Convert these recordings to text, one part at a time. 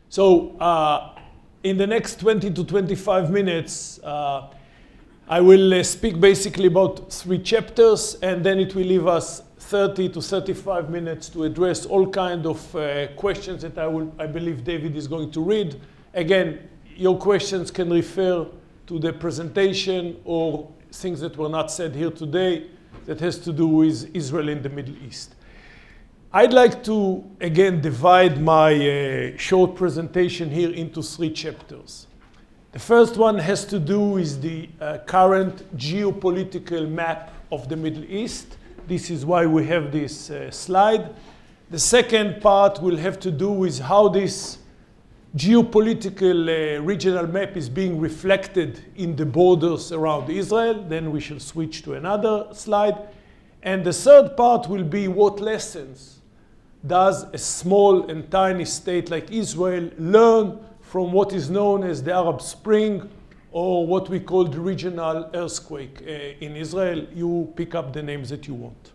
So in the next 20 to 25 minutes, I will speak basically about 3 chapters, and then it will leave us 30 to 35 minutes to address all kind of questions that I believe David is going to read. Again, your questions can refer to the presentation or things that were not said here today that has to do with Israel and the Middle East. I'd like to, again, divide my short presentation here into 3 chapters. The first one has to do with the current geopolitical map of the Middle East. This is why we have this slide. The second part will have to do with how this geopolitical regional map is being reflected in the borders around Israel. Then we shall switch to another slide. And the third part will be what lessons does a small and tiny state like Israel learn from what is known as the Arab Spring, or what we call the regional earthquake in Israel. You pick up the names that you want.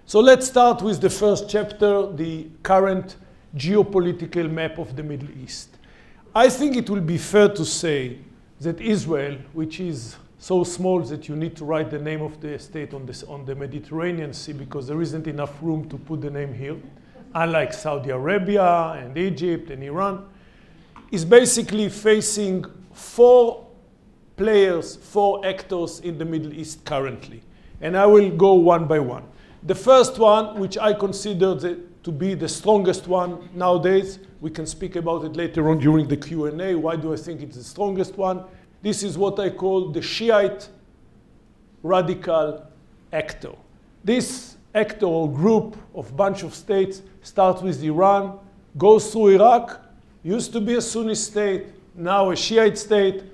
So let's start with the first chapter, the current geopolitical map of the Middle East. I think it will be fair to say that Israel, which is so small that you need to write the name of the state on the Mediterranean Sea because there isn't enough room to put the name here, unlike Saudi Arabia and Egypt and Iran, is basically facing 4 players, 4 actors in the Middle East currently. And I will go one by one. The first one, which I consider to be the strongest one nowadays, we can speak about it later on during the Q&A. Why do I think it's the strongest one? This is what I call the Shiite radical actor. This actor or group of bunch of states starts with Iran, goes through Iraq, used to be a Sunni state, now a Shiite state.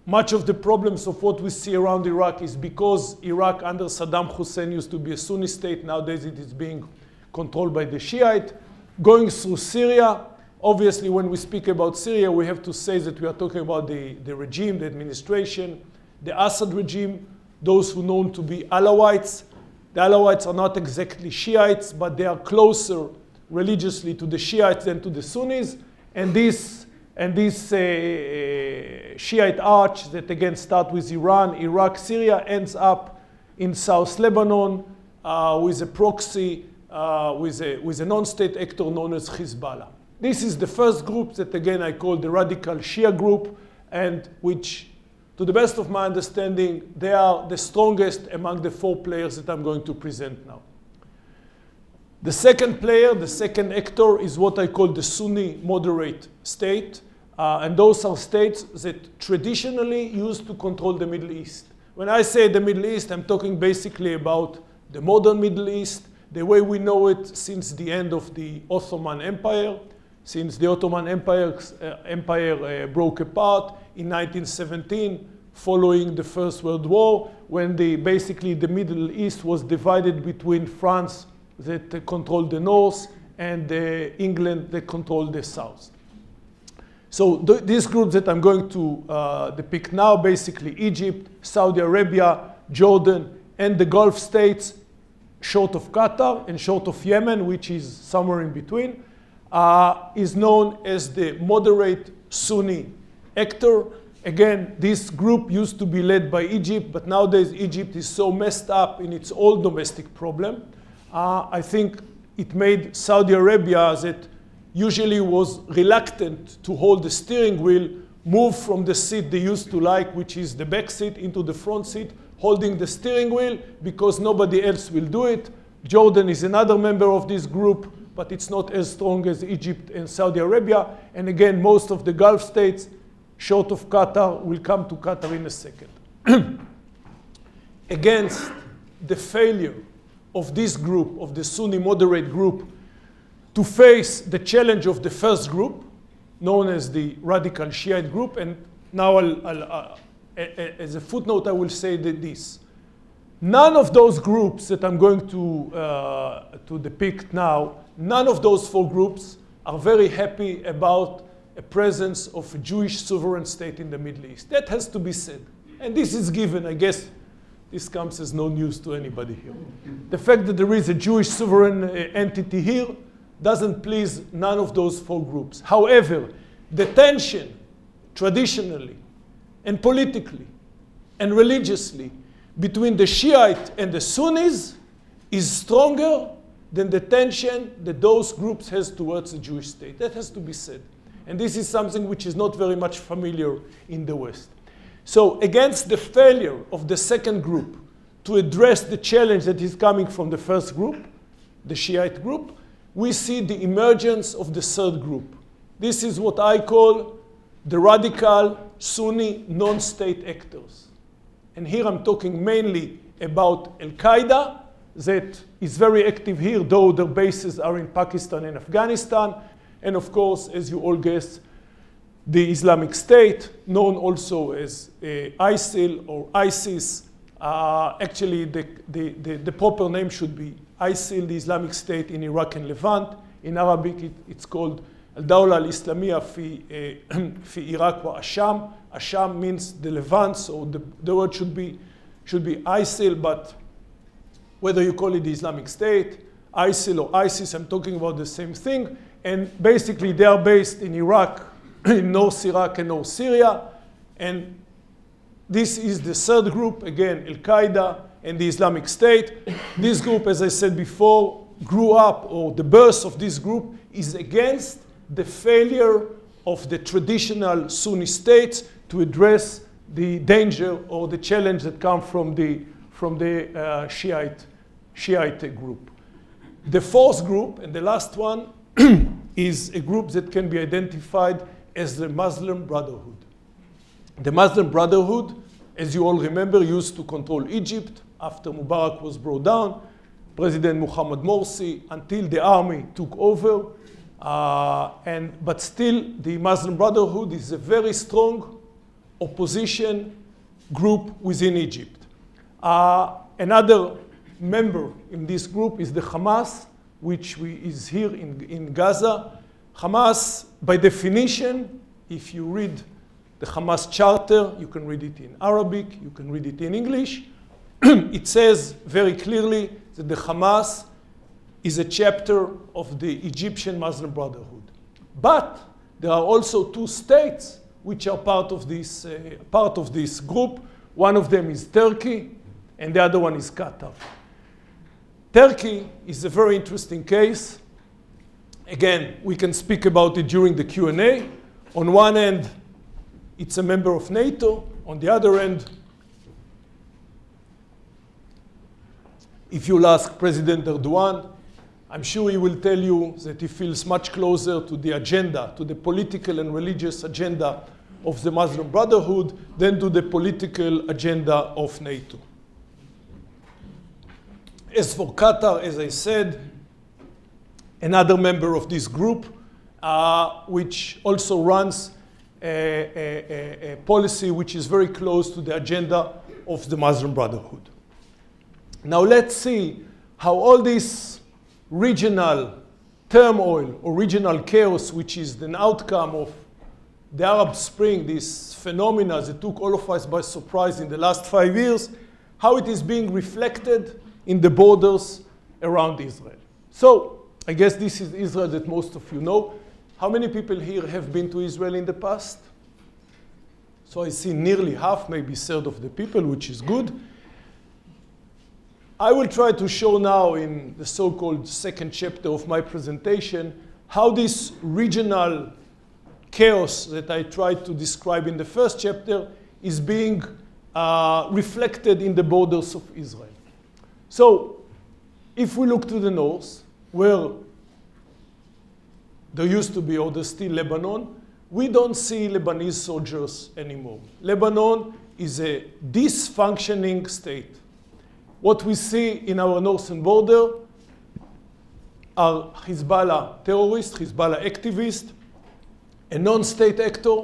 Much of the problems of what we see around Iraq is because Iraq under Saddam Hussein used to be a Sunni state. Nowadays it is being controlled by the Shiite. Going through Syria. Obviously, when we speak about Syria, we have to say that we are talking about the regime, the administration, the Assad regime, those who are known to be Alawites. The Alawites are not exactly Shiites, but they are closer religiously to the Shiites than to the Sunnis. And this Shiite arch that again start with Iran, Iraq, Syria ends up in South Lebanon with a proxy, with a non-state actor known as Hezbollah. This is the first group that again I call the radical Shia group, and which, to the best of my understanding, they are the strongest among the 4 players that I'm going to present now. The second player, the second actor, is what I call the Sunni moderate state. And those are states that traditionally used to control the Middle East. When I say the Middle East, I'm talking basically about the modern Middle East, the way we know it since the end of the Ottoman Empire, since the Ottoman Empire broke apart in 1917, following the First World War, when basically the Middle East was divided between France that controlled the north and England that controlled the south. So these groups that I'm going to depict now, basically Egypt, Saudi Arabia, Jordan, and the Gulf states, short of Qatar and short of Yemen, which is somewhere in between, is known as the moderate Sunni actor. Again, this group used to be led by Egypt, but nowadays Egypt is so messed up in its own domestic problem. I think it made Saudi Arabia, that usually was reluctant to hold the steering wheel, move from the seat they used to like, which is the back seat, into the front seat, holding the steering wheel because nobody else will do it. Jordan is another member of this group, but it's not as strong as Egypt and Saudi Arabia. And again, most of the Gulf states, short of Qatar, will come to Qatar in a second. Against the failure of this group, of the Sunni moderate group, to face the challenge of the first group, known as the radical Shiite group. And now as a footnote, I will say that this. None of those groups that I'm going to depict now, none of those 4 groups are very happy about a presence of a Jewish sovereign state in the Middle East. That has to be said. And this is given, I guess. This comes as no news to anybody here. The fact that there is a Jewish sovereign entity here doesn't please none of those four groups. However, the tension, traditionally, and politically, and religiously, between the Shiite and the Sunnis is stronger than the tension that those groups has towards the Jewish state. That has to be said. And this is something which is not very much familiar in the West. So against the failure of the second group to address the challenge that is coming from the first group, the Shiite group, we see the emergence of the third group. This is what I call the radical Sunni non-state actors. And here I'm talking mainly about Al-Qaeda, that is very active here, though their bases are in Pakistan and Afghanistan. And of course, as you all guess, the Islamic State, known also as ISIL or ISIS. Actually, the proper name should be ISIL, the Islamic State in Iraq and Levant. In Arabic, it's called Al-Dawla al-Islamiyya fi Iraq wa Asham. Asham means the Levant, so the word should be ISIL, but whether you call it the Islamic State, ISIL or ISIS, I'm talking about the same thing. And basically, they are based in Iraq, in North Iraq and North Syria. And this is the third group, again, Al-Qaeda and the Islamic State. This group, as I said before, grew up, or the birth of this group is against the failure of the traditional Sunni states to address the danger or the challenge that come from the Shiite group. The fourth group, and the last one, is a group that can be identified as the Muslim Brotherhood. The Muslim Brotherhood, as you all remember, used to control Egypt after Mubarak was brought down, President Mohamed Morsi, until the army took over. But still, the Muslim Brotherhood is a very strong opposition group within Egypt. Another member in this group is the Hamas, which is here in Gaza. Hamas, by definition, if you read the Hamas charter, you can read it in Arabic, you can read it in English. It says very clearly that the Hamas is a chapter of the Egyptian Muslim Brotherhood. But there are also two states which are part of this group. One of them is Turkey, and the other one is Qatar. Turkey is a very interesting case. Again, we can speak about it during the Q&A. On one end, it's a member of NATO. On the other end, if you'll ask President Erdogan, I'm sure he will tell you that he feels much closer to the agenda, to the political and religious agenda of the Muslim Brotherhood than to the political agenda of NATO. As for Qatar, as I said, another member of this group, which also runs a policy which is very close to the agenda of the Muslim Brotherhood. Now let's see how all this regional turmoil or regional chaos, which is an outcome of the Arab Spring, this phenomena that took all of us by surprise in the last 5 years, how it is being reflected in the borders around Israel. So I guess this is Israel that most of you know. How many people here have been to Israel in the past? So I see nearly half, maybe a third of the people, which is good. I will try to show now in the so-called second chapter of my presentation how this regional chaos that I tried to describe in the first chapter is being reflected in the borders of Israel. So if we look to the north, where there used to be, or there's still Lebanon, we don't see Lebanese soldiers anymore. Lebanon is a dysfunctioning state. What we see in our northern border are Hezbollah terrorists, Hezbollah activists, a non-state actor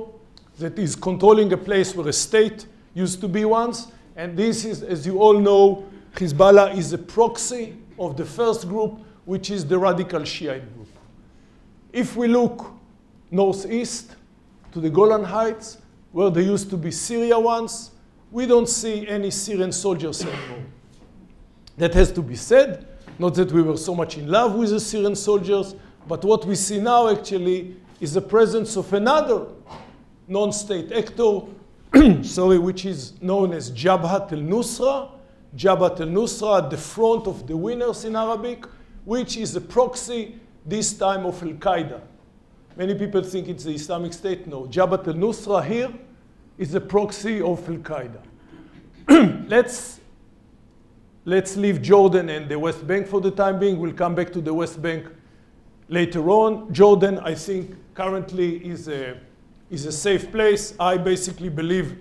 that is controlling a place where a state used to be once. And this is, as you all know, Hezbollah is a proxy of the first group, which is the radical Shiite group. If we look northeast to the Golan Heights, where there used to be Syria once, we don't see any Syrian soldiers anymore. That has to be said. Not that we were so much in love with the Syrian soldiers, But what we see now actually is the presence of another non-state actor, which is known as Jabhat al-Nusra. Jabhat al-Nusra at the front of the winners in Arabic, which is a proxy, this time of Al-Qaeda. Many people think it's the Islamic State. No, Jabhat al-Nusra here is a proxy of Al-Qaeda. Let's leave Jordan and the West Bank for the time being. We'll come back to the West Bank later on. Jordan, I think, currently is a safe place. I basically believe,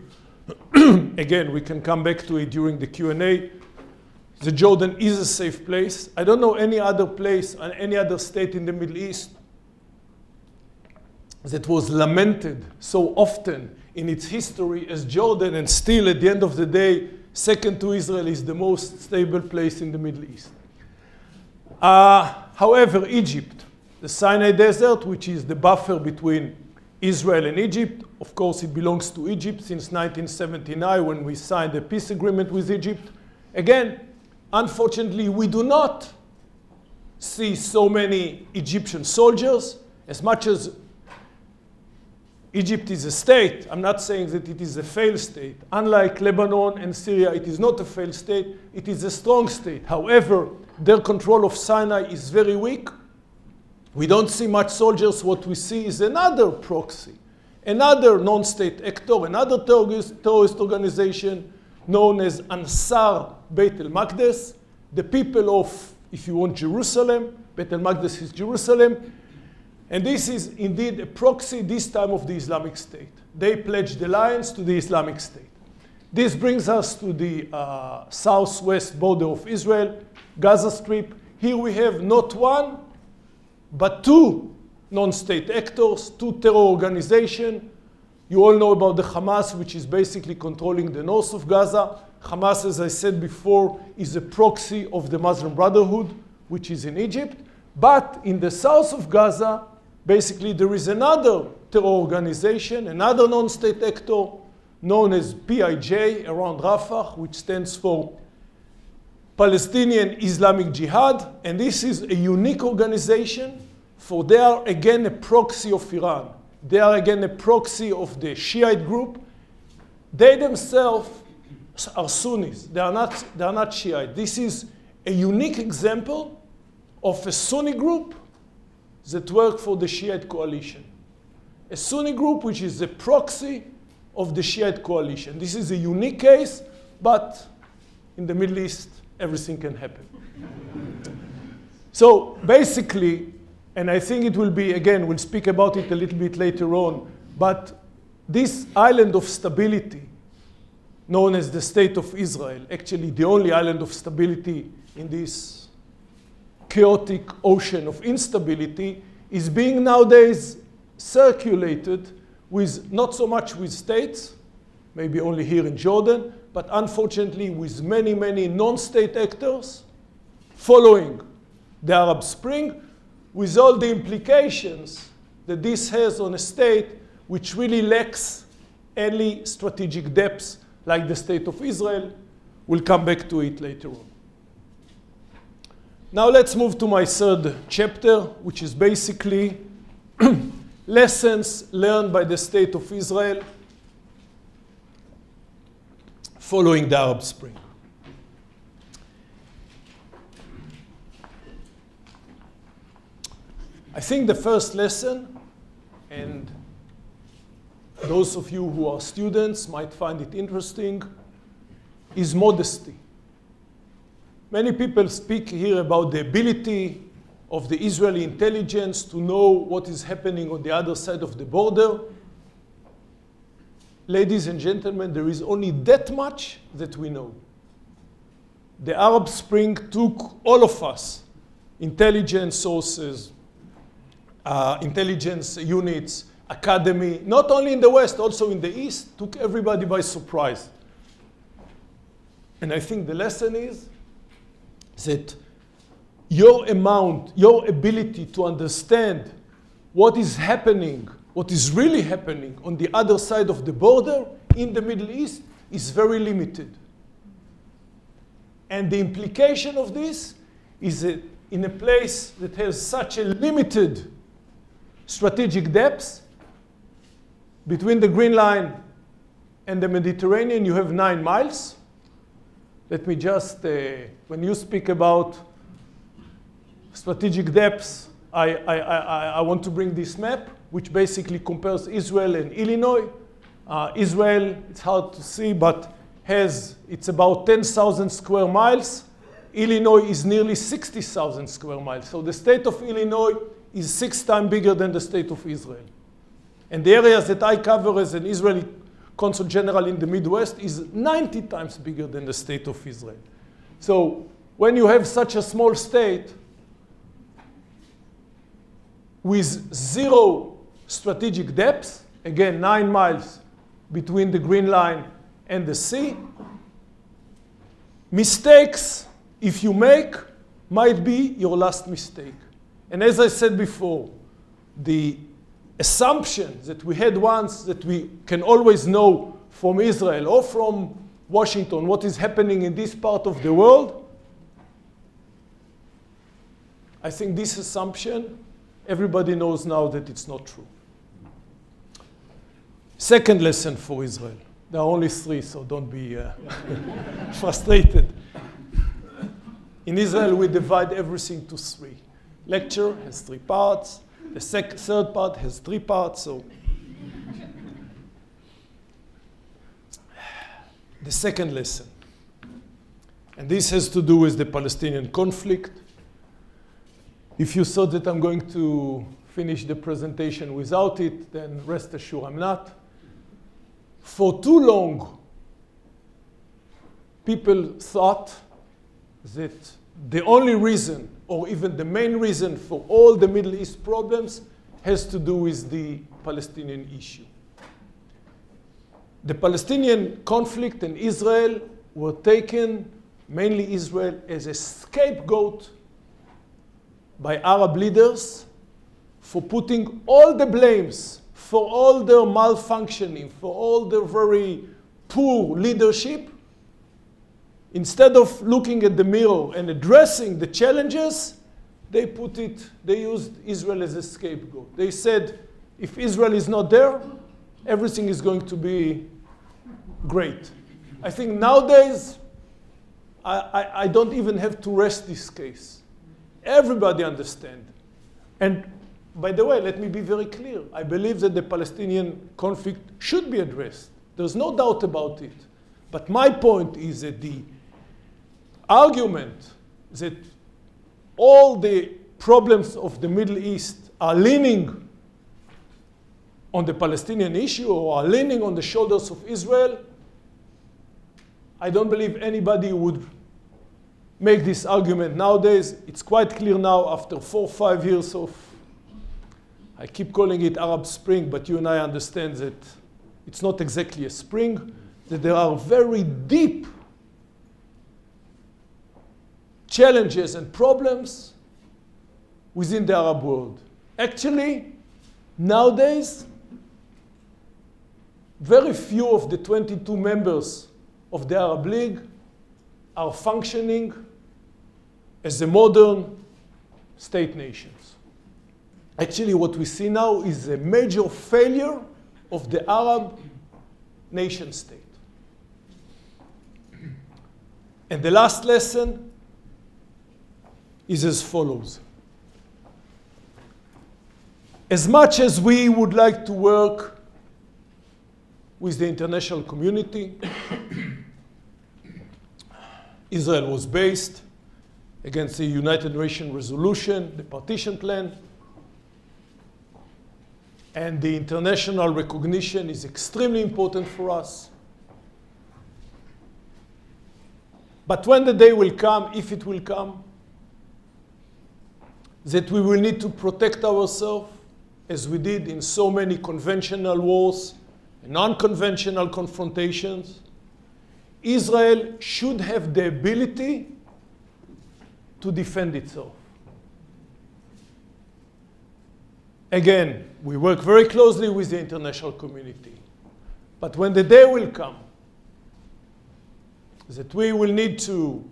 again, we can come back to it during the Q&A, that Jordan is a safe place. I don't know any other place and any other state in the Middle East that was lamented so often in its history as Jordan, and still at the end of the day, second to Israel, is the most stable place in the Middle East. However, Egypt, the Sinai Desert, which is the buffer between Israel and Egypt, of course it belongs to Egypt since 1979 when we signed a peace agreement with Egypt. Again, unfortunately, we do not see so many Egyptian soldiers. As much as Egypt is a state, I'm not saying that it is a failed state. Unlike Lebanon and Syria, it is not a failed state, it is a strong state. However, their control of Sinai is very weak. We don't see much soldiers. What we see is another proxy, another non-state actor, another terrorist organization known as Ansar Beit el-Maqdis, the people of, if you want, Jerusalem. Beit el-Maqdis is Jerusalem. And this is indeed a proxy, this time of the Islamic State. They pledged alliance to the Islamic State. This brings us to the southwest border of Israel, Gaza Strip. Here we have not one, but two non-state actors, two terror organizations. You all know about the Hamas, which is basically controlling the north of Gaza. Hamas, as I said before, is a proxy of the Muslim Brotherhood, which is in Egypt. But in the south of Gaza, basically there is another terror organization, another non-state actor known as PIJ around Rafah, which stands for Palestinian Islamic Jihad. And this is a unique organization, for they are again a proxy of Iran. They are again a proxy of the Shiite group. They themselves are Sunnis. They are not Shiite. This is a unique example of a Sunni group that work for the Shiite coalition. A Sunni group which is a proxy of the Shiite coalition. This is a unique case, but in the Middle East, everything can happen. So basically, and I think it will be, again, we'll speak about it a little bit later on, but this island of stability, known as the State of Israel, actually the only island of stability in this chaotic ocean of instability, is being nowadays circulated with, not so much with states, maybe only here in Jordan, but unfortunately with many, many non-state actors following the Arab Spring, with all the implications that this has on a state which really lacks any strategic depth, like the State of Israel. We'll come back to it later on. Now let's move to my third chapter, which is basically lessons learned by the State of Israel following the Arab Spring. I think the first lesson, and those of you who are students might find it interesting, is modesty. Many people speak here about the ability of the Israeli intelligence to know what is happening on the other side of the border. Ladies and gentlemen, there is only that much that we know. The Arab Spring took all of us, intelligence sources, intelligence units, academy, not only in the West, also in the East, took everybody by surprise. And I think the lesson is that your ability to understand what is happening, what is really happening on the other side of the border in the Middle East is very limited. And the implication of this is that in a place that has such a limited strategic depth, between the Green Line and the Mediterranean, you have 9 miles. Let me just, when you speak about strategic depths, I want to bring this map, which basically compares Israel and Illinois. Israel, it's hard to see, but it's about 10,000 square miles. Illinois is nearly 60,000 square miles. So the state of Illinois is 6 times bigger than the state of Israel. And the areas that I cover as an Israeli Consul General in the Midwest is 90 times bigger than the state of Israel. So when you have such a small state with 0 strategic depth, again, 9 miles between the Green Line and the sea, mistakes, if you make, might be your last mistake. And as I said before, the assumption that we had once that we can always know from Israel or from Washington what is happening in this part of the world, I think this assumption, everybody knows now that it's not true. Second lesson for Israel. There are only 3, so don't be frustrated. In Israel, we divide everything to 3. Lecture has 3 parts. The third part has 3 parts. So the second lesson, and this has to do with the Palestinian conflict. If you thought that I'm going to finish the presentation without it, then rest assured I'm not. For too long, people thought that the only reason, or even the main reason for all the Middle East problems has to do with the Palestinian issue. The Palestinian conflict and Israel were taken, mainly Israel, as a scapegoat by Arab leaders for putting all the blames for all their malfunctioning, for all their very poor leadership. Instead of looking at the mirror and addressing the challenges, they used Israel as a scapegoat. They said, if Israel is not there, everything is going to be great. I think nowadays, I don't even have to rest this case. Everybody understands. And by the way, let me be very clear. I believe that the Palestinian conflict should be addressed. There's no doubt about it. But my point is that the argument that all the problems of the Middle East are leaning on the Palestinian issue or are leaning on the shoulders of Israel, I don't believe anybody would make this argument nowadays. It's quite clear now after 4 or 5 years of, I keep calling it Arab Spring, but you and I understand that it's not exactly a spring, that there are very deep challenges and problems within the Arab world. Actually, nowadays, very few of the 22 members of the Arab League are functioning as the modern state nations. Actually, what we see now is a major failure of the Arab nation state. And the last lesson is as follows. As much as we would like to work with the international community, Israel was based against the United Nations resolution, the partition plan, and the international recognition is extremely important for us. But when the day will come, if it will come, that we will need to protect ourselves as we did in so many conventional wars and non-conventional confrontations, Israel should have the ability to defend itself. Again, we work very closely with the international community. But when the day will come that we will need to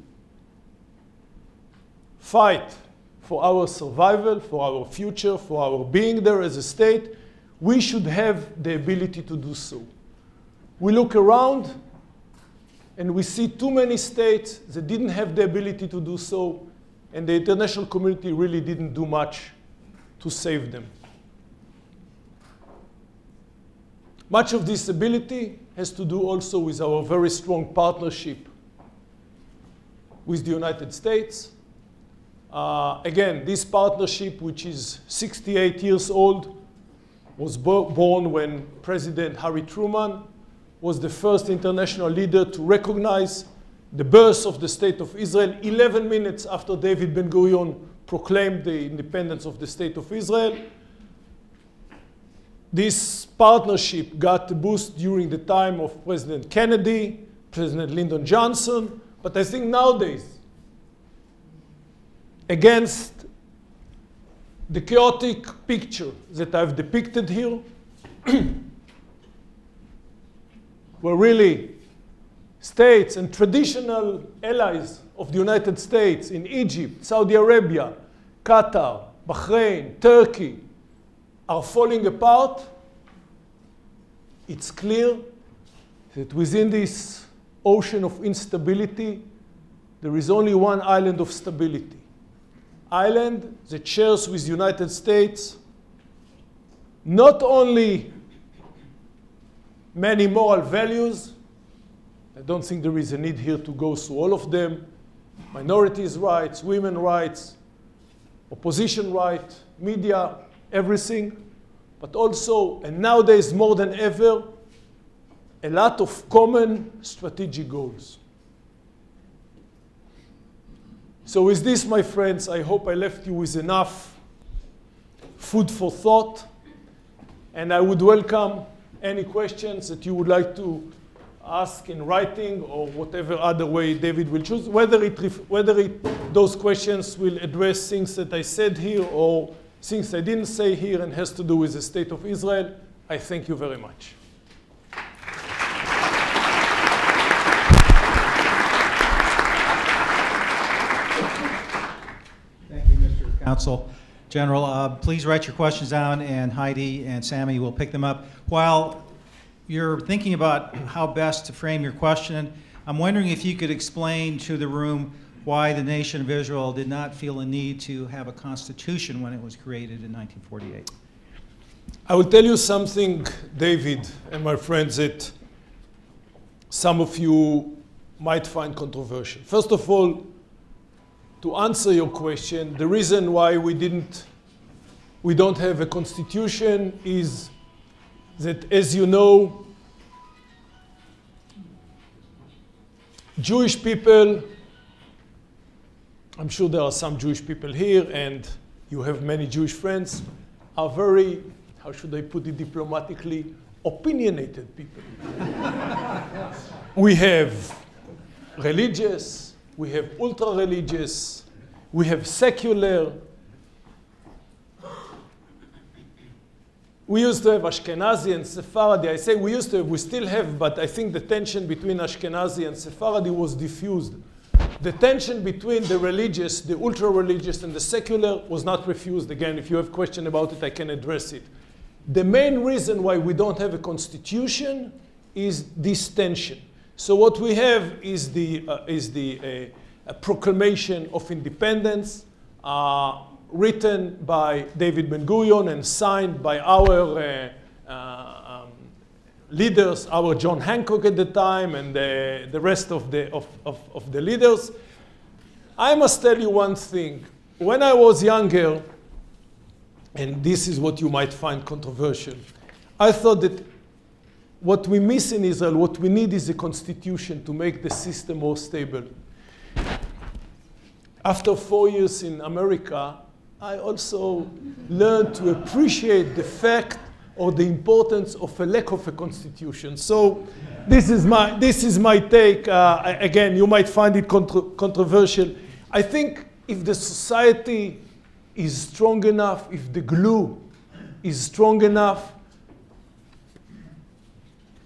fight for our survival, for our future, for our being there as a state, we should have the ability to do so. We look around and we see too many states that didn't have the ability to do so, and the international community really didn't do much to save them. Much of this ability has to do also with our very strong partnership with the United States. Again, this partnership, which is 68 years old, was born when President Harry Truman was the first international leader to recognize the birth of the State of Israel 11 minutes after David Ben-Gurion proclaimed the independence of the State of Israel. This partnership got a boost during the time of President Kennedy, President Lyndon Johnson, but I think nowadays, against the chaotic picture that I've depicted here, where really states and traditional allies of the United States in Egypt, Saudi Arabia, Qatar, Bahrain, Turkey are falling apart, it's clear that within this ocean of instability, there is only one island of stability. Island that shares with the United States not only many moral values, I don't think there is a need here to go through all of them, minorities' rights, women's rights, opposition rights, media, everything, but also, and nowadays more than ever, a lot of common strategic goals. So with this, my friends, I hope I left you with enough food for thought, and I would welcome any questions that you would like to ask in writing or whatever other way David will choose, whether those questions will address things that I said here or things I didn't say here and has to do with the State of Israel. I thank you very much. Thank you, Mr. Consul General. Please write your questions down, and Heidi and Sammy will pick them up. While you're thinking about how best to frame your question, I'm wondering if you could explain to the room why the nation of Israel did not feel a need to have a constitution when it was created in 1948. I will tell you something, David and my friends, that some of you might find controversial. First of all, to answer your question, the reason why we don't have a constitution is that, as you know, Jewish people, I'm sure there are some Jewish people here, and you have many Jewish friends, are very, how should I put it diplomatically, opinionated people. We have religious, we have ultra-religious, we have secular. We used to have Ashkenazi and Sephardi. I say we used to have, we still have, but I think the tension between Ashkenazi and Sephardi was diffused. The tension between the religious, the ultra-religious, and the secular was not refused. Again, if you have a question about it, I can address it. The main reason why we don't have a constitution is this tension. So what we have is a proclamation of independence written by David Ben-Gurion and signed by our leaders, our John Hancock at the time, and the rest of the leaders. I must tell you one thing. When I was younger, and this is what you might find controversial, I thought that what we miss in Israel, what we need is a constitution to make the system more stable. After 4 years in America, I also learned to appreciate the fact or the importance of a lack of a constitution. So this is my take. Again, you might find it controversial. I think if the society is strong enough, if the glue is strong enough,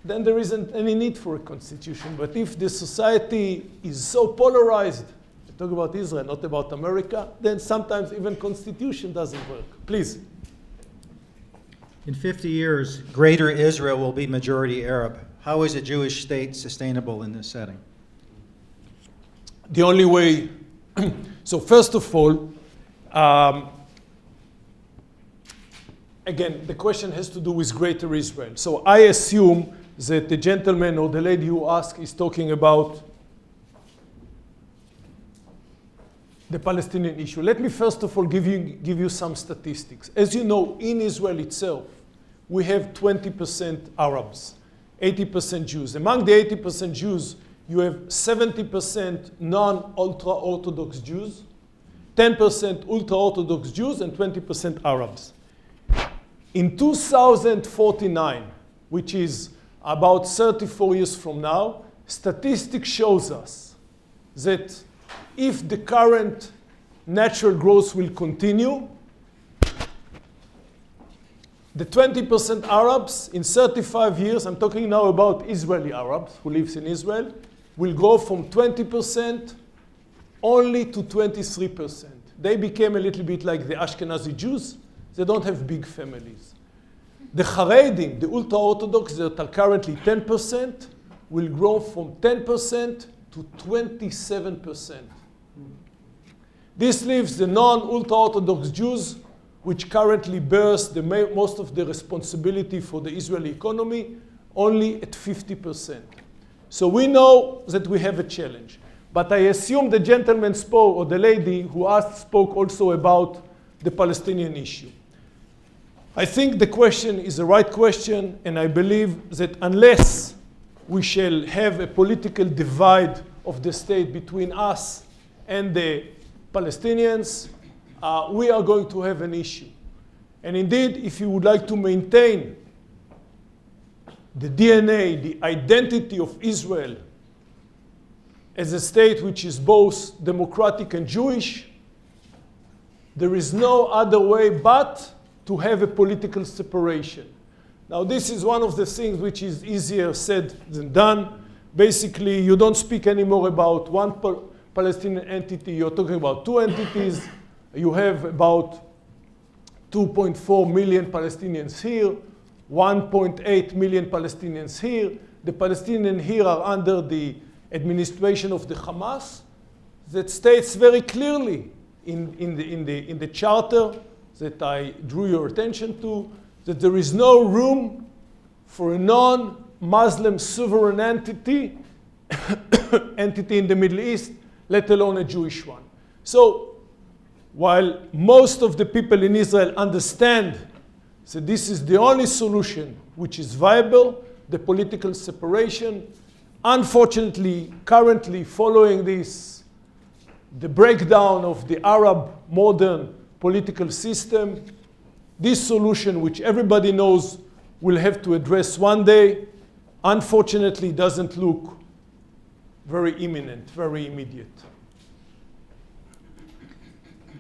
then there isn't any need for a constitution. But if the society is so polarized, talk about Israel, not about America, then sometimes even constitution doesn't work. Please. In 50 years, Greater Israel will be majority Arab. How is a Jewish state sustainable in this setting? The only way, so first of all, again, the question has to do with Greater Israel. So I assume that the gentleman or the lady who asked is talking about the Palestinian issue. Let me first of all give you some statistics. As you know, in Israel itself, we have 20% Arabs, 80% Jews. Among the 80% Jews, you have 70% non-ultra-Orthodox Jews, 10% ultra-Orthodox Jews, and 20% Arabs. In 2049, which is about 34 years from now, statistics shows us that if the current natural growth will continue, the 20% Arabs in 35 years, I'm talking now about Israeli Arabs who lives in Israel, will go from 20% only to 23%. They became a little bit like the Ashkenazi Jews. They don't have big families. The Haredim, the ultra-Orthodox that are currently 10%, will grow from 10% to 27%. This leaves the non-ultra-Orthodox Jews, which currently bears most of the responsibility for the Israeli economy, only at 50%. So we know that we have a challenge. But I assume the gentleman spoke, or the lady who asked spoke also about the Palestinian issue. I think the question is the right question, and I believe that unless we shall have a political divide of the state between us and the Palestinians, we are going to have an issue. And indeed, if you would like to maintain the DNA, the identity of Israel as a state which is both democratic and Jewish, there is no other way but to have a political separation. Now, this is one of the things which is easier said than done. Basically, you don't speak anymore about one Palestinian entity. You're talking about two entities. You have about 2.4 million Palestinians here, 1.8 million Palestinians here. The Palestinians here are under the administration of the Hamas. That states very clearly in the charter that I drew your attention to, that there is no room for a non-Muslim sovereign entity in the Middle East, let alone a Jewish one. So, while most of the people in Israel understand that this is the only solution which is viable, the political separation, unfortunately, currently following this, the breakdown of the Arab modern political system, this solution, which everybody knows we'll have to address one day, unfortunately doesn't look very imminent, very immediate.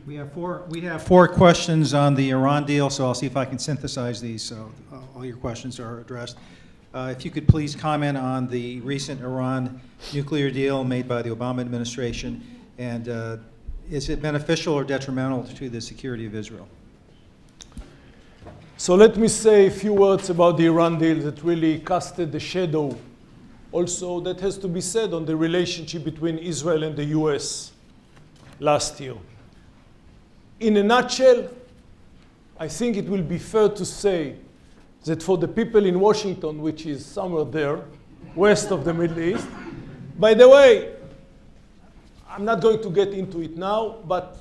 We have four questions on the Iran deal, so I'll see if I can synthesize these so all your questions are addressed. If you could please comment on the recent Iran nuclear deal made by the Obama administration, and is it beneficial or detrimental to the security of Israel? So let me say a few words about the Iran deal that really casted the shadow also that has to be said on the relationship between Israel and the US last year. In a nutshell, I think it will be fair to say that for the people in Washington, which is somewhere there, west of the Middle East, by the way, I'm not going to get into it now, but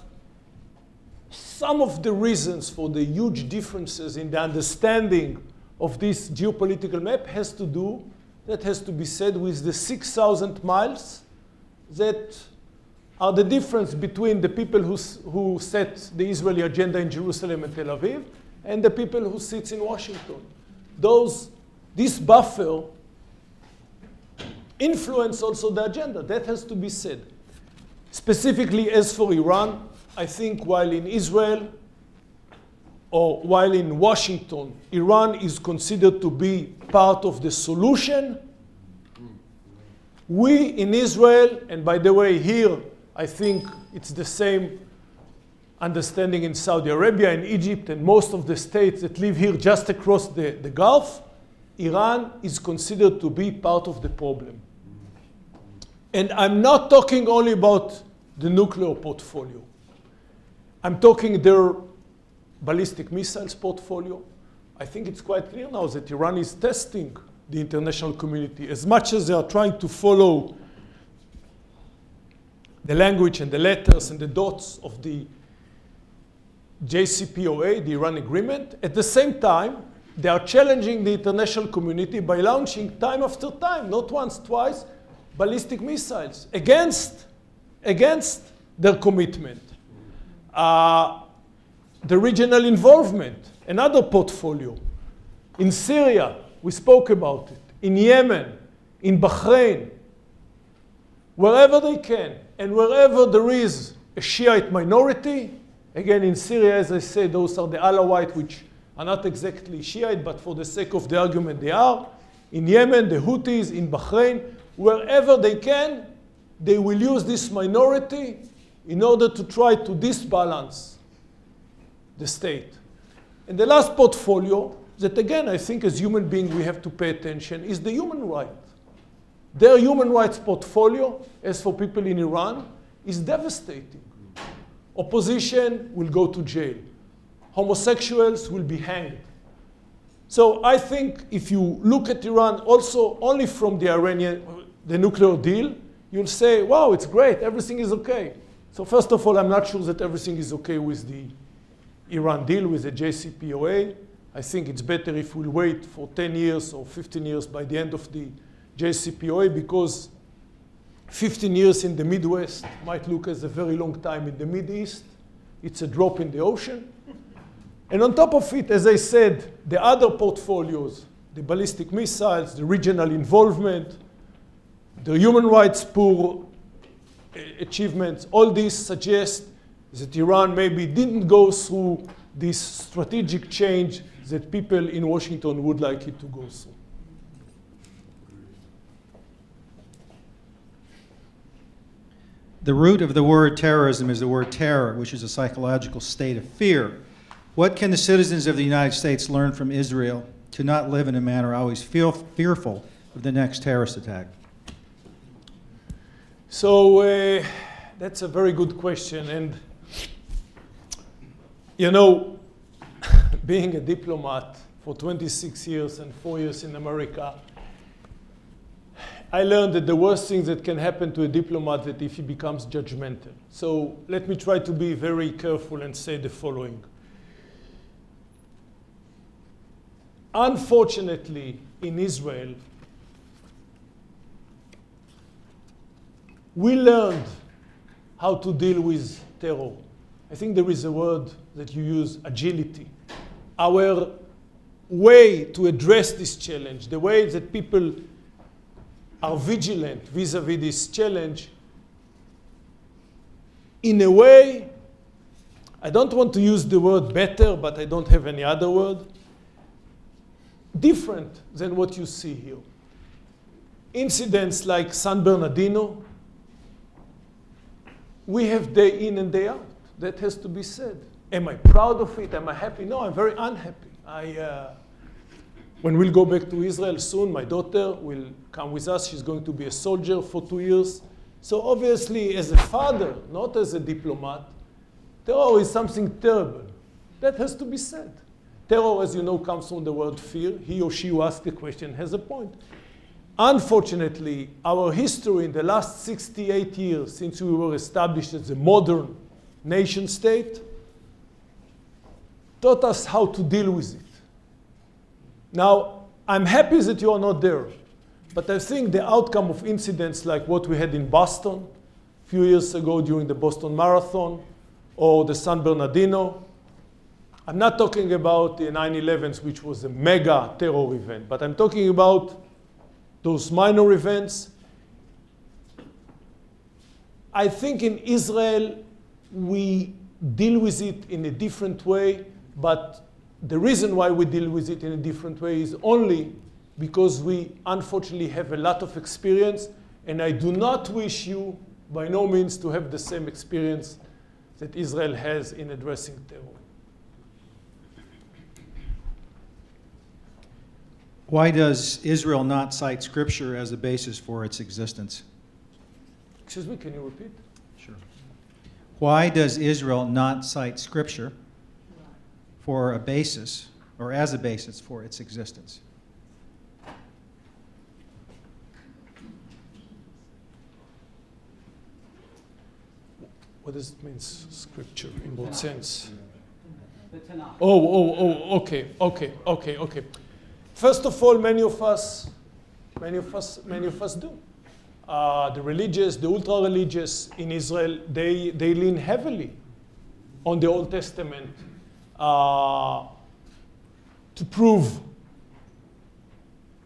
some of the reasons for the huge differences in the understanding of this geopolitical map has to do, that has to be said, with the 6,000 miles that are the difference between the people who set the Israeli agenda in Jerusalem and Tel Aviv and the people who sit in Washington. This buffer influence also the agenda. That has to be said. Specifically, as for Iran, I think while in Israel or while in Washington, Iran is considered to be part of the solution, we in Israel, and by the way, here, I think it's the same understanding in Saudi Arabia, in Egypt, and most of the states that live here just across the Gulf. Iran is considered to be part of the problem. And I'm not talking only about the nuclear portfolio. I'm talking their ballistic missiles portfolio. I think it's quite clear now that Iran is testing the international community as much as they are trying to follow the language and the letters and the dots of the JCPOA, the Iran agreement. At the same time, they are challenging the international community by launching time after time, not once, twice, ballistic missiles against their commitment. The regional involvement, another portfolio. In Syria, we spoke about it. In Yemen, in Bahrain, wherever they can, and wherever there is a Shiite minority, again, in Syria, as I said, those are the Alawite, which are not exactly Shiite, but for the sake of the argument, they are. In Yemen, the Houthis, in Bahrain, wherever they can, they will use this minority in order to try to disbalance the state. And the last portfolio, that again, I think as human beings we have to pay attention, is the human right. Their human rights portfolio, as for people in Iran, is devastating. Opposition will go to jail. Homosexuals will be hanged. So I think if you look at Iran also only from the nuclear deal, you'll say, wow, it's great, everything is okay. So first of all, I'm not sure that everything is okay with the Iran deal, with the JCPOA. I think it's better if we'll wait for 10 years or 15 years by the end of the JCPOA, because 15 years in the Midwest might look as a very long time in the Mideast. It's a drop in the ocean. And on top of it, as I said, the other portfolios, the ballistic missiles, the regional involvement, the human rights poor achievements, all these suggest that Iran maybe didn't go through this strategic change that people in Washington would like it to go through. The root of the word terrorism is the word terror, which is a psychological state of fear. What can the citizens of the United States learn from Israel to not live in a manner always fearful of the next terrorist attack? So that's a very good question. And, you know, being a diplomat for 26 years and 4 years in America, I learned that the worst thing that can happen to a diplomat is if he becomes judgmental. So let me try to be very careful and say the following. Unfortunately, in Israel, we learned how to deal with terror. I think there is a word that you use, agility. Our way to address this challenge, the way that people are vigilant vis-a-vis this challenge, in a way, I don't want to use the word better, but I don't have any other word, different than what you see here. Incidents like San Bernardino, we have day in and day out. That has to be said. Am I proud of it? Am I happy? No, I'm very unhappy. When we'll go back to Israel soon, my daughter will come with us. She's going to be a soldier for 2 years. So obviously, as a father, not as a diplomat, terror is something terrible. That has to be said. Terror, as you know, comes from the word fear. He or she who asked the question has a point. Unfortunately, our history in the last 68 years since we were established as a modern nation state taught us how to deal with it. Now, I'm happy that you are not there, but I think the outcome of incidents like what we had in Boston a few years ago during the Boston Marathon or the San Bernardino, I'm not talking about the 9/11s, which was a mega terror event, but I'm talking about those minor events. I think in Israel, we deal with it in a different way, but the reason why we deal with it in a different way is only because we unfortunately have a lot of experience, and I do not wish you by no means to have the same experience that Israel has in addressing terror. Why does Israel not cite Scripture as a basis for its existence? Excuse me, can you repeat? Sure. Why does Israel not cite Scripture for a basis, or as a basis for its existence? What does it mean, Scripture, in what sense? The Tanakh. Okay. First of all, many of us do. The religious, the ultra-religious in Israel, they lean heavily on the Old Testament to prove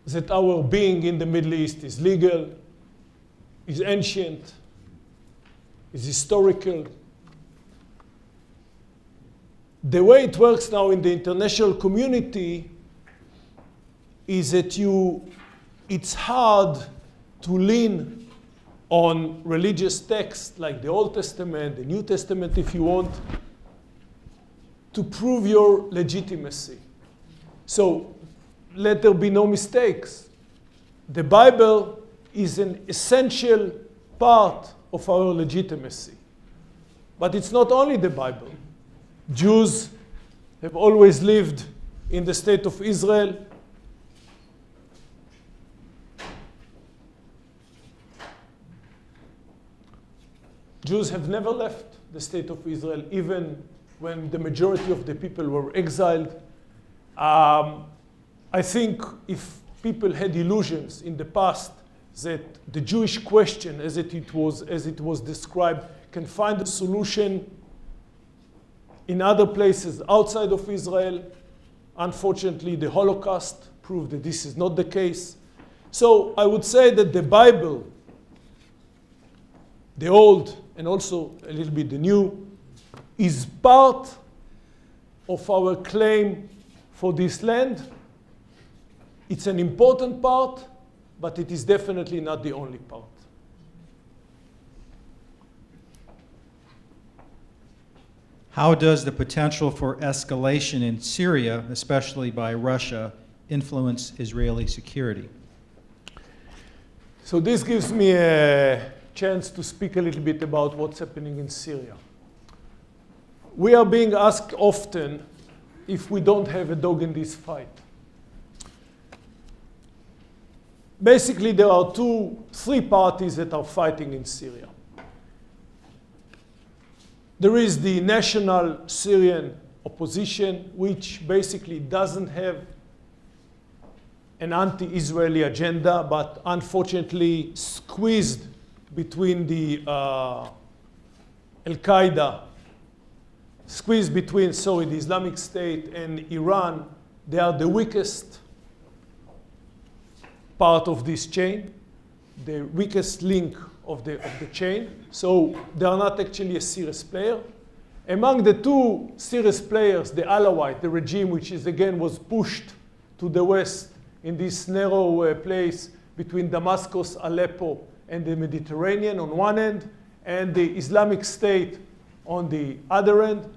that our being in the Middle East is legal, is ancient, is historical. The way it works now in the international community is that it's hard to lean on religious texts like the Old Testament, the New Testament if you want, to prove your legitimacy. So let there be no mistakes. The Bible is an essential part of our legitimacy. But it's not only the Bible. Jews have always lived in the state of Israel. Jews have never left the state of Israel, even when the majority of the people were exiled. I think if people had illusions in the past that the Jewish question, as it was described, can find a solution in other places outside of Israel, unfortunately, the Holocaust proved that this is not the case. So I would say that the Bible, the Old and also a little bit the New, is part of our claim for this land. It's an important part, but it is definitely not the only part. How does the potential for escalation in Syria, especially by Russia, influence Israeli security? So this gives me a chance to speak a little bit about what's happening in Syria. We are being asked often if we don't have a dog in this fight. Basically, there are three parties that are fighting in Syria. There is the national Syrian opposition, which basically doesn't have an anti-Israeli agenda, but unfortunately squeezed between the Al-Qaeda, squeezed between, the Islamic State and Iran. They are the weakest part of this chain, the weakest link of the chain. So they are not actually a serious player. Among the two serious players, the Alawite, the regime which is again was pushed to the west in this narrow place between Damascus, Aleppo, and the Mediterranean on one end, and the Islamic State on the other end.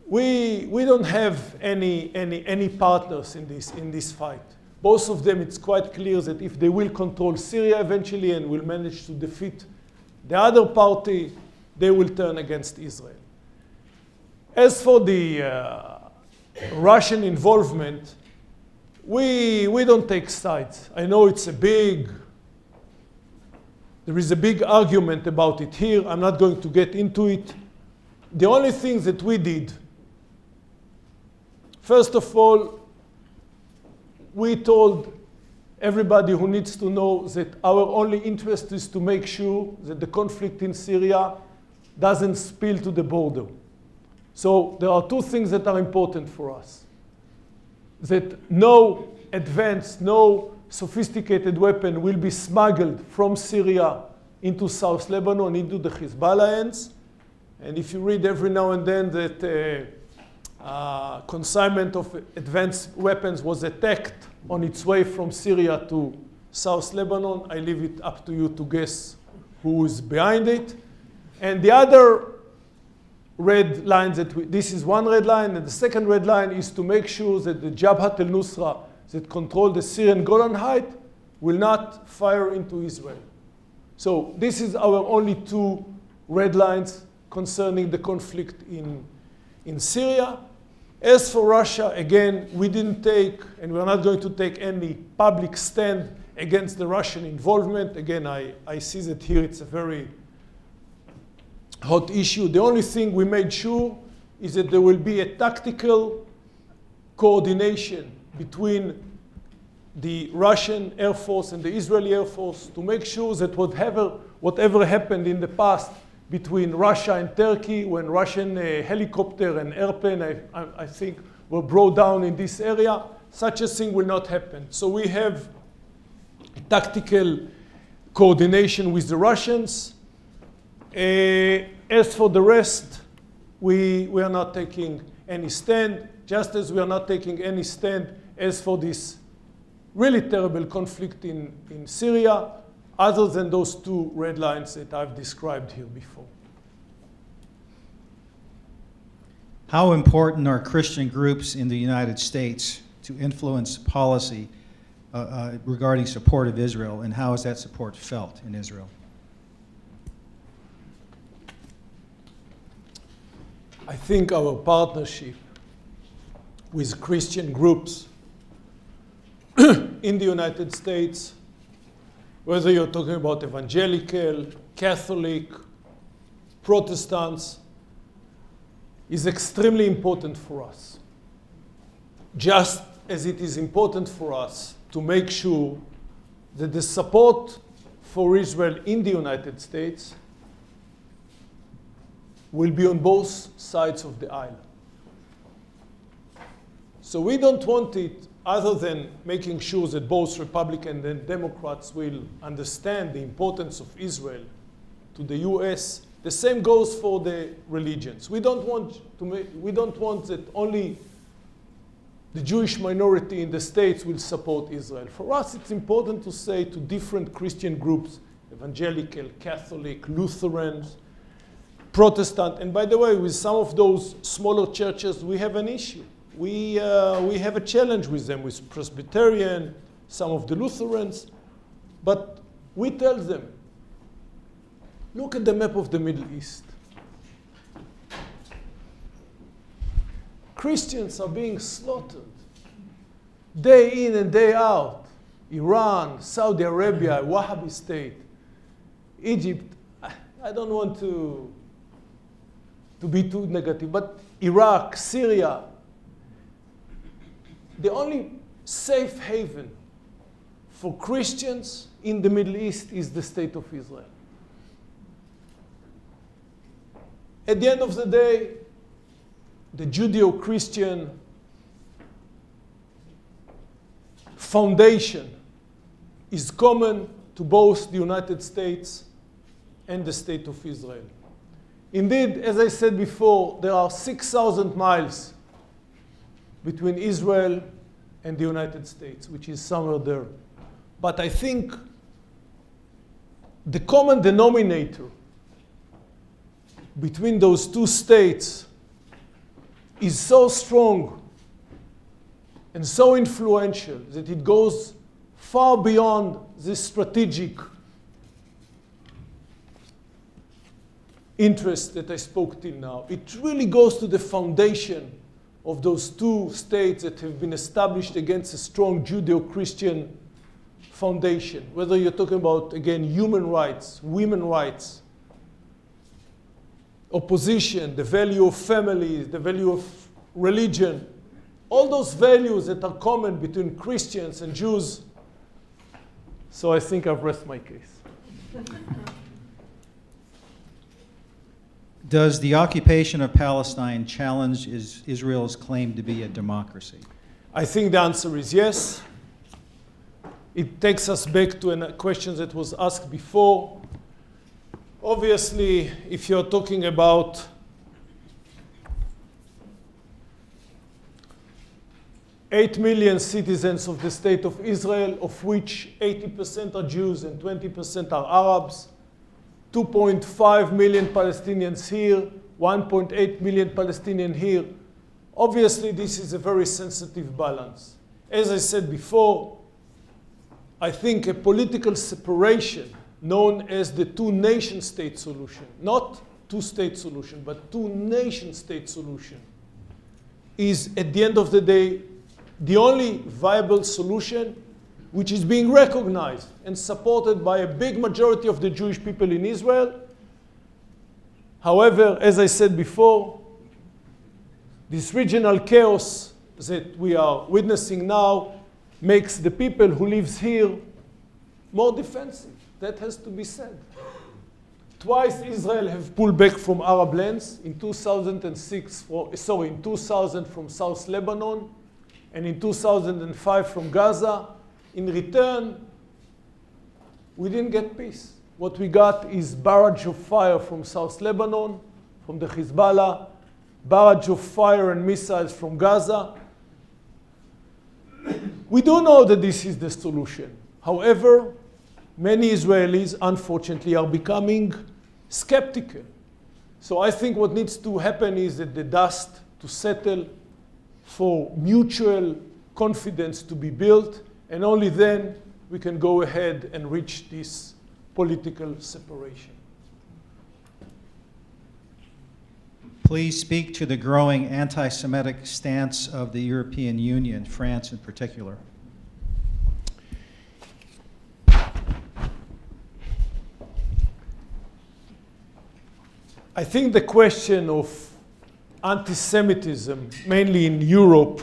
We don't have any partners in this fight. Both of them, it's quite clear that if they will control Syria eventually and will manage to defeat the other party, they will turn against Israel. As for the Russian involvement, we don't take sides. I know there is a big argument about it here. I'm not going to get into it. The only thing that we did, first of all, we told everybody who needs to know that our only interest is to make sure that the conflict in Syria doesn't spill to the border. So there are two things that are important for us. That no advanced, no sophisticated weapon will be smuggled from Syria into South Lebanon, into the Hezbollah hands. And if you read every now and then that consignment of advanced weapons was attacked on its way from Syria to South Lebanon, I leave it up to you to guess who is behind it. And the other red lines this is one red line, and the second red line is to make sure that the Jabhat al-Nusra that control the Syrian Golan Heights will not fire into Israel. So this is our only two red lines concerning the conflict in Syria. As for Russia, again, we didn't take, and we're not going to take any public stand against the Russian involvement. Again, I see that here it's a very hot issue. The only thing we made sure is that there will be a tactical coordination between the Russian Air Force and the Israeli Air Force to make sure that whatever happened in the past between Russia and Turkey, when Russian helicopter and airplane, I think, were brought down in this area, such a thing will not happen. So we have tactical coordination with the Russians. As for the rest, we are not taking any stand, just as we are not taking any stand as for this really terrible conflict in Syria, other than those two red lines that I've described here before. How important are Christian groups in the United States to influence policy regarding support of Israel, and how is that support felt in Israel? I think our partnership with Christian groups in the United States, whether you're talking about evangelical, Catholic, Protestants, is extremely important for us. Just as it is important for us to make sure that the support for Israel in the United States will be on both sides of the aisle. So we don't want it, other than making sure that both Republicans and Democrats will understand the importance of Israel to the US. The same goes for the religions. We don't want that only the Jewish minority in the States will support Israel. For us, it's important to say to different Christian groups, evangelical, Catholic, Lutherans, Protestant, and by the way, with some of those smaller churches, we have an issue. We have a challenge with them, with Presbyterian, some of the Lutherans, but we tell them, look at the map of the Middle East. Christians are being slaughtered day in and day out. Iran, Saudi Arabia, Wahhabi state, Egypt. I don't want to be too negative, but Iraq, Syria. The only safe haven for Christians in the Middle East is the state of Israel. At the end of the day, the Judeo-Christian foundation is common to both the United States and the state of Israel. Indeed, as I said before, there are 6,000 miles between Israel and the United States, which is somewhere there. But I think the common denominator between those two states is so strong and so influential that it goes far beyond this strategic interest that I spoke till now. It really goes to the foundation of those two states that have been established against a strong Judeo-Christian foundation, whether you're talking about, again, human rights, women's rights, opposition, the value of families, the value of religion, all those values that are common between Christians and Jews. So I think I've rested my case. Does the occupation of Palestine challenge Israel's claim to be a democracy? I think the answer is yes. It takes us back to a question that was asked before. Obviously, if you're talking about $8 million citizens of the state of Israel, of which 80% are Jews and 20% are Arabs, 2.5 million Palestinians here, 1.8 million Palestinians here. Obviously, this is a very sensitive balance. As I said before, I think a political separation known as the two-nation-state solution, not two-state solution, but two-nation-state solution, is at the end of the day the only viable solution which is being recognized and supported by a big majority of the Jewish people in Israel. However, as I said before, this regional chaos that we are witnessing now makes the people who live here more defensive. That has to be said. Twice Israel have pulled back from Arab lands, in 2000 from South Lebanon, and in 2005 from Gaza. In return, we didn't get peace. What we got is barrage of fire from South Lebanon, from the Hezbollah, barrage of fire and missiles from Gaza. We do know that this is the solution. However, many Israelis, unfortunately, are becoming skeptical. So I think what needs to happen is that the dust to settle, for mutual confidence to be built, and only then we can go ahead and reach this political separation. Please speak to the growing anti-Semitic stance of the European Union, France in particular. I think the question of anti-Semitism, mainly in Europe,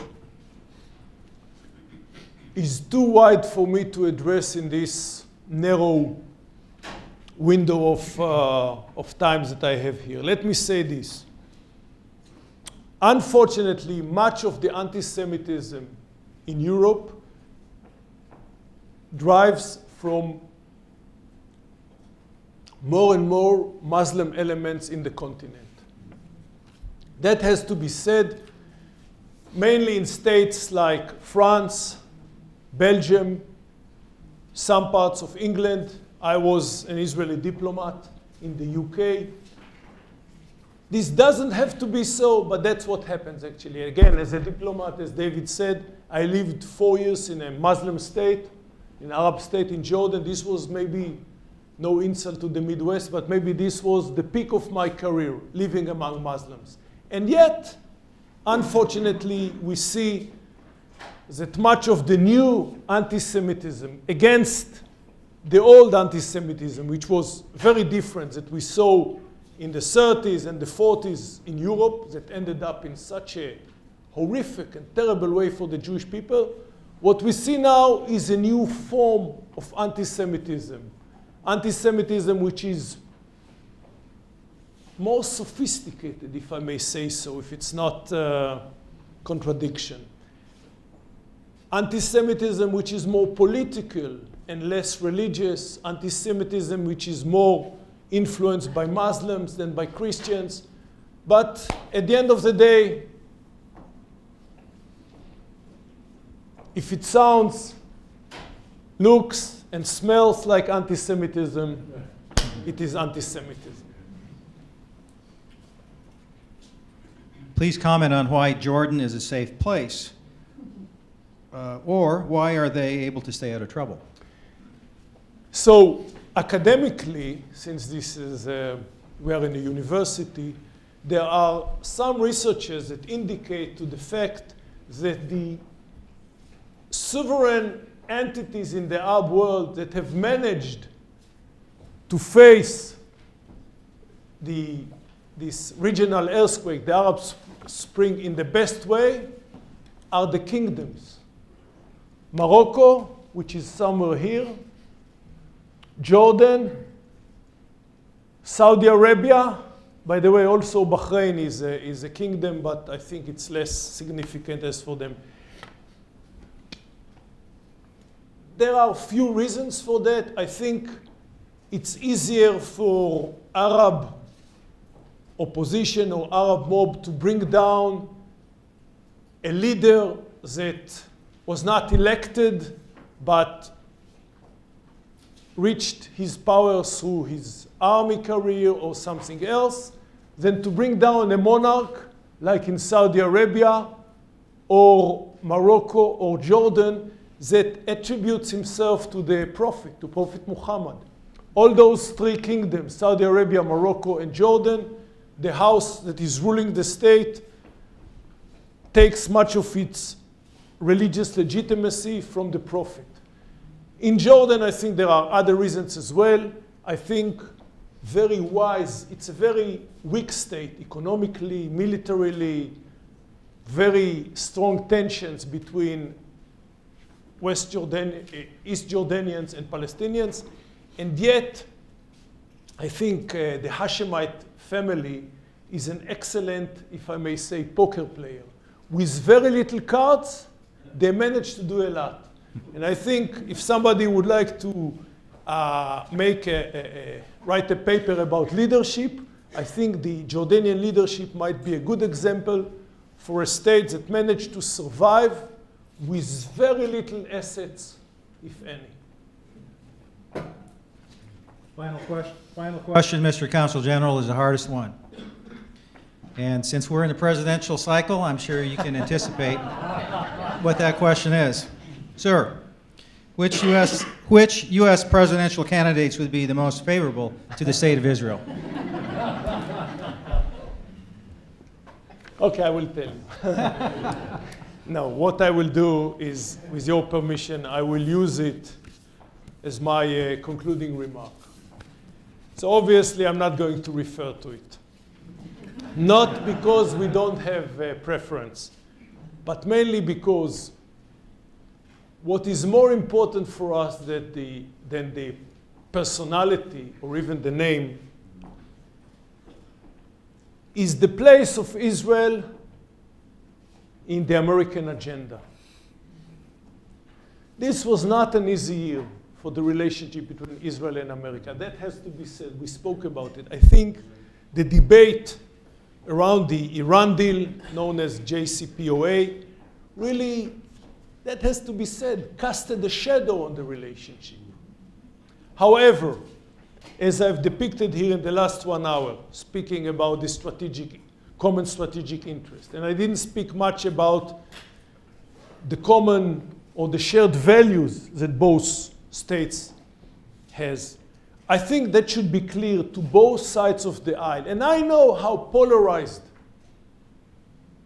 is too wide for me to address in this narrow window of times that I have here. Let me say this. Unfortunately, much of the anti-Semitism in Europe drives from more and more Muslim elements in the continent. That has to be said, mainly in states like France, Belgium, some parts of England. I was an Israeli diplomat in the UK. This doesn't have to be so, but that's what happens actually. Again, as a diplomat, as David said, I lived 4 years in a Muslim state, an Arab state in Jordan. This was maybe no insult to the Midwest, but maybe this was the peak of my career, living among Muslims. And yet, unfortunately, we see that much of the new anti-Semitism against the old anti-Semitism, which was very different, that we saw in the 30s and the 40s in Europe, that ended up in such a horrific and terrible way for the Jewish people, what we see now is a new form of anti-Semitism. Anti-Semitism which is more sophisticated, if I may say so, if it's not contradiction. Anti-Semitism which is more political and less religious. Anti-Semitism which is more influenced by Muslims than by Christians. But at the end of the day, if it sounds, looks, and smells like anti-Semitism, it is anti-Semitism. Please comment on why Jordan is a safe place, or why are they able to stay out of trouble? So academically, since this is, we are in a university, there are some researchers that indicate to the fact that the sovereign entities in the Arab world that have managed to face this regional earthquake, the Arab Spring, in the best way are the kingdoms. Morocco, which is somewhere here, Jordan, Saudi Arabia. By the way, also Bahrain is a kingdom, but I think it's less significant as for them. There are few reasons for that. I think it's easier for Arab opposition or Arab mob to bring down a leader that was not elected, but reached his power through his army career or something else than to bring down a monarch like in Saudi Arabia or Morocco or Jordan that attributes himself to the Prophet, to Prophet Muhammad. All those three kingdoms, Saudi Arabia, Morocco, and Jordan, the house that is ruling the state takes much of its religious legitimacy from the Prophet. In Jordan, I think there are other reasons as well. I think very wise, it's a very weak state, economically, militarily, very strong tensions between East Jordanians and Palestinians. And yet, I think the Hashemite family is an excellent, if I may say, poker player. With very little cards, they manage to do a lot. And I think if somebody would like to write a paper about leadership, I think the Jordanian leadership might be a good example for a state that managed to survive with very little assets, if any. Final question, Mr. Consul General, is the hardest one. And since we're in the presidential cycle, I'm sure you can anticipate what that question is. Sir, which U.S. presidential candidates would be the most favorable to the state of Israel? Okay, I will tell you. No, what I will do is, with your permission, I will use it as my concluding remark. So obviously, I'm not going to refer to it. Not because we don't have a preference, but mainly because what is more important for us than the personality or even the name is the place of Israel in the American agenda. This was not an easy year for the relationship between Israel and America. That has to be said. We spoke about it. I think the debate around the Iran deal, known as JCPOA, really, that has to be said, casted a shadow on the relationship. However, as I've depicted here in the last 1 hour, speaking about the common strategic interest, and I didn't speak much about the common or the shared values that both states has. I think that should be clear to both sides of the aisle. And I know how polarized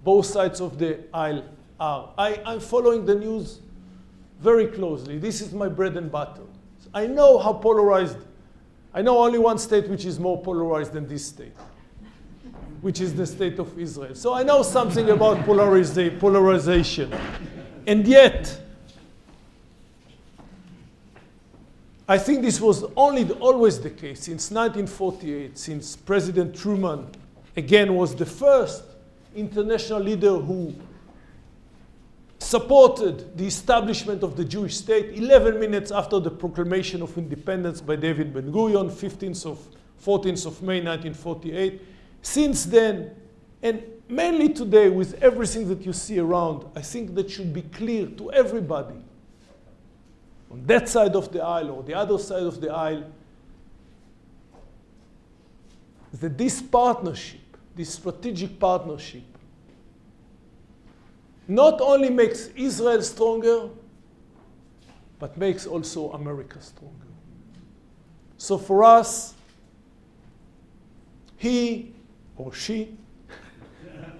both sides of the aisle are. I'm following the news very closely. This is my bread and butter. I know how polarized. I know only one state which is more polarized than this state, which is the state of Israel. So I know something about polarization. And yet, I think this was always the case since 1948, since President Truman, again, was the first international leader who supported the establishment of the Jewish state 11 minutes after the proclamation of independence by David Ben-Gurion, 14th of May 1948. Since then, and mainly today with everything that you see around, I think that should be clear to everybody on that side of the aisle or the other side of the aisle, that this partnership, this strategic partnership, not only makes Israel stronger, but makes also America stronger. So for us, he or she,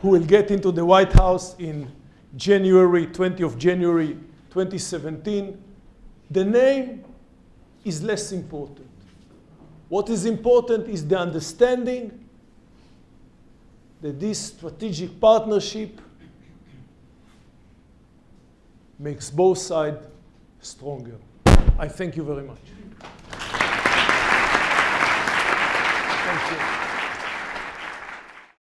who will get into the White House in January, 20th of January 2017, the name is less important. What is important is the understanding that this strategic partnership makes both sides stronger. I thank you very much. Thank you.